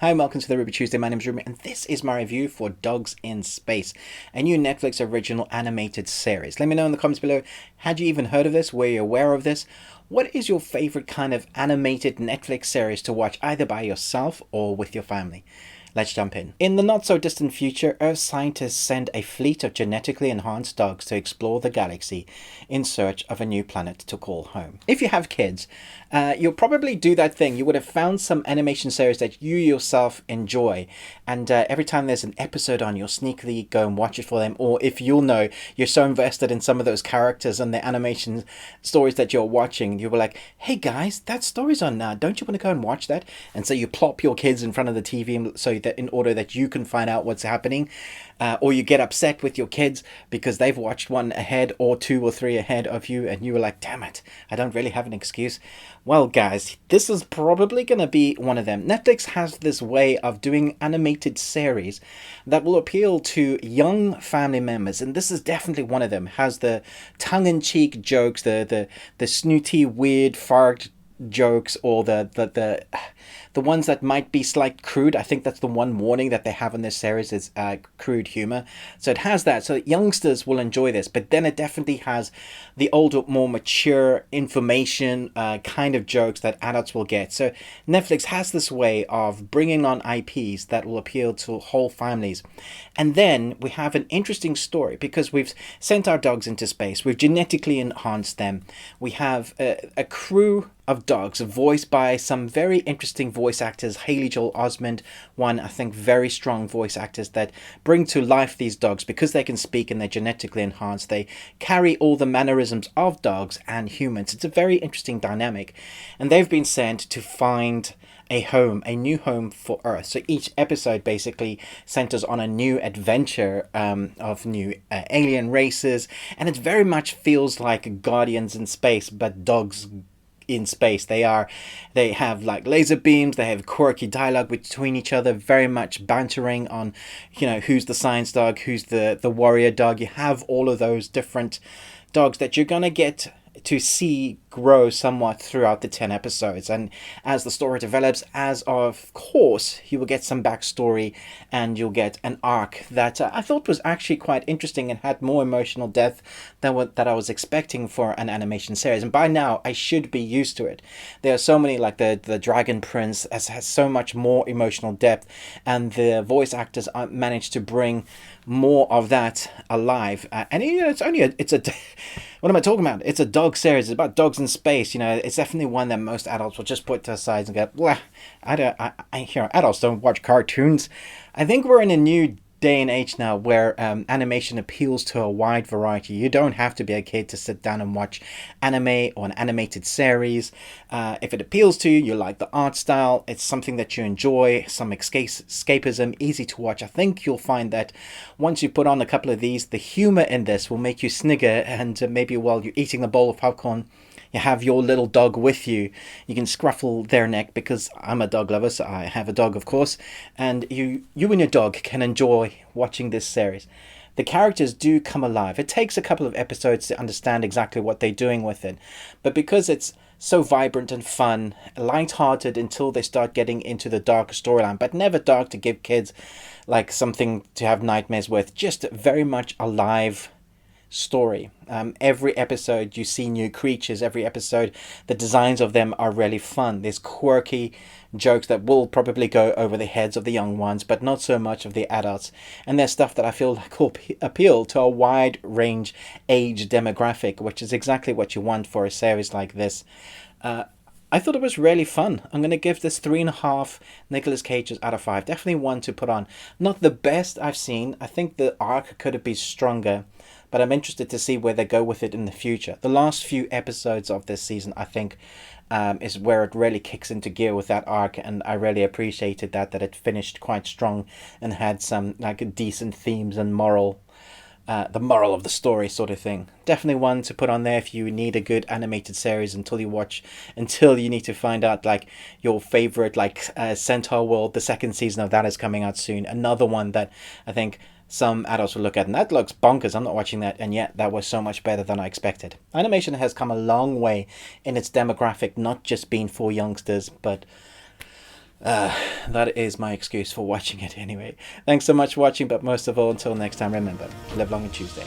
Hi, and welcome to the Ruby Tuesday. My name is Ruby, and this is my review for Dogs in Space, a new Netflix original animated series. Let me know in the comments below, had you even heard of this? Were you aware of this? What is your favorite kind of animated Netflix series to watch either by yourself or with your family? Let's jump in. In the not so distant future, Earth scientists send a fleet of genetically enhanced dogs to explore the galaxy in search of a new planet to call home. If you have kids, you'll probably do that thing. You would have found some animation series that you yourself enjoy, and every time there's an episode on, you'll sneakily go and watch it for them. Or if you'll know, you're so invested in some of those characters and the animation stories that you're watching, you were like, hey guys, that story's on now. Don't you want to go and watch that? And so you plop your kids in front of the TV so that in order that you can find out what's happening, or you get upset with your kids because they've watched one ahead or two or three ahead of you, and you were like, damn it, I don't really have an excuse. Well, guys, this is probably going to be one of them. Netflix has this way of doing animated series that will appeal to young family members, and this is definitely one of them. Has the tongue-in-cheek jokes, the snooty, weird fart jokes, or the ones that might be slight crude. I think that's the one warning that they have in this series is crude humor. So it has that, so that youngsters will enjoy this. But then it definitely has the older, more mature information kind of jokes that adults will get. So Netflix has this way of bringing on IPs that will appeal to whole families. And then we have an interesting story because we've sent our dogs into space. We've genetically enhanced them. We have a crew of dogs voiced by some very interesting voice actors. Haley Joel Osment, one I think very strong voice actors that bring to life these dogs because they can speak and they're genetically enhanced. They carry all the mannerisms of dogs and humans. It's a very interesting dynamic, and they've been sent to find a home, a new home for Earth. So each episode basically centers on a new adventure of new alien races, and it very much feels like Guardians in space, but dogs in space. They have like laser beams, they have quirky dialogue between each other, very much bantering on, who's the science dog, who's the warrior dog. You have all of those different dogs that you're gonna get to see grow somewhat throughout the 10 episodes. And as the story develops, as of course, you will get some backstory and you'll get an arc that I thought was actually quite interesting and had more emotional depth than what that I was expecting for an animation series. And by now, I should be used to it. There are so many, like the Dragon Prince has so much more emotional depth, and the voice actors managed to bring more of that alive. And it's a what am I talking about? It's a dog series. It's about dogs in space. It's definitely one that most adults will just put to the sides and go, "Blah, adults don't watch cartoons." I think we're in a new day and age now where animation appeals to a wide variety. You don't have to be a kid to sit down and watch anime or an animated series. If it appeals to you, you like the art style, it's something that you enjoy, some escapism, easy to watch. I think you'll find that once you put on a couple of these, the humor in this will make you snigger, and maybe while you're eating a bowl of popcorn, you have your little dog with you. You can scruffle their neck, because I'm a dog lover, so I have a dog, of course. And you and your dog can enjoy watching this series. The characters do come alive. It takes a couple of episodes to understand exactly what they're doing with it. But because it's so vibrant and fun, light-hearted until they start getting into the darker storyline, but never dark to give kids like something to have nightmares with. Just very much alive story. Every episode you see new creatures. Every episode the designs of them are really fun. There's quirky jokes that will probably go over the heads of the young ones, but not so much of the adults. And there's stuff that I feel like will appeal to a wide range age demographic, which is exactly what you want for a series like this. I thought it was really fun. I'm going to give this 3.5 Nicolas Cages out of 5. Definitely one to put on. Not the best I've seen. I think the arc could have been stronger, but I'm interested to see where they go with it in the future. The last few episodes of this season, I think, is where it really kicks into gear with that arc, and I really appreciated that it finished quite strong and had some like decent themes and the moral of the story sort of thing. Definitely one to put on there if you need a good animated series until you need to find out like your favorite, like Centaur World. The second season of that is coming out soon. Another one that I think some adults will look at, and that looks bonkers, I'm not watching that, and yet that was so much better than I expected. Animation has come a long way in its demographic, not just being for youngsters, but That is my excuse for watching it anyway. Thanks so much for watching, but most of all, until next time, remember, live long and Tuesday.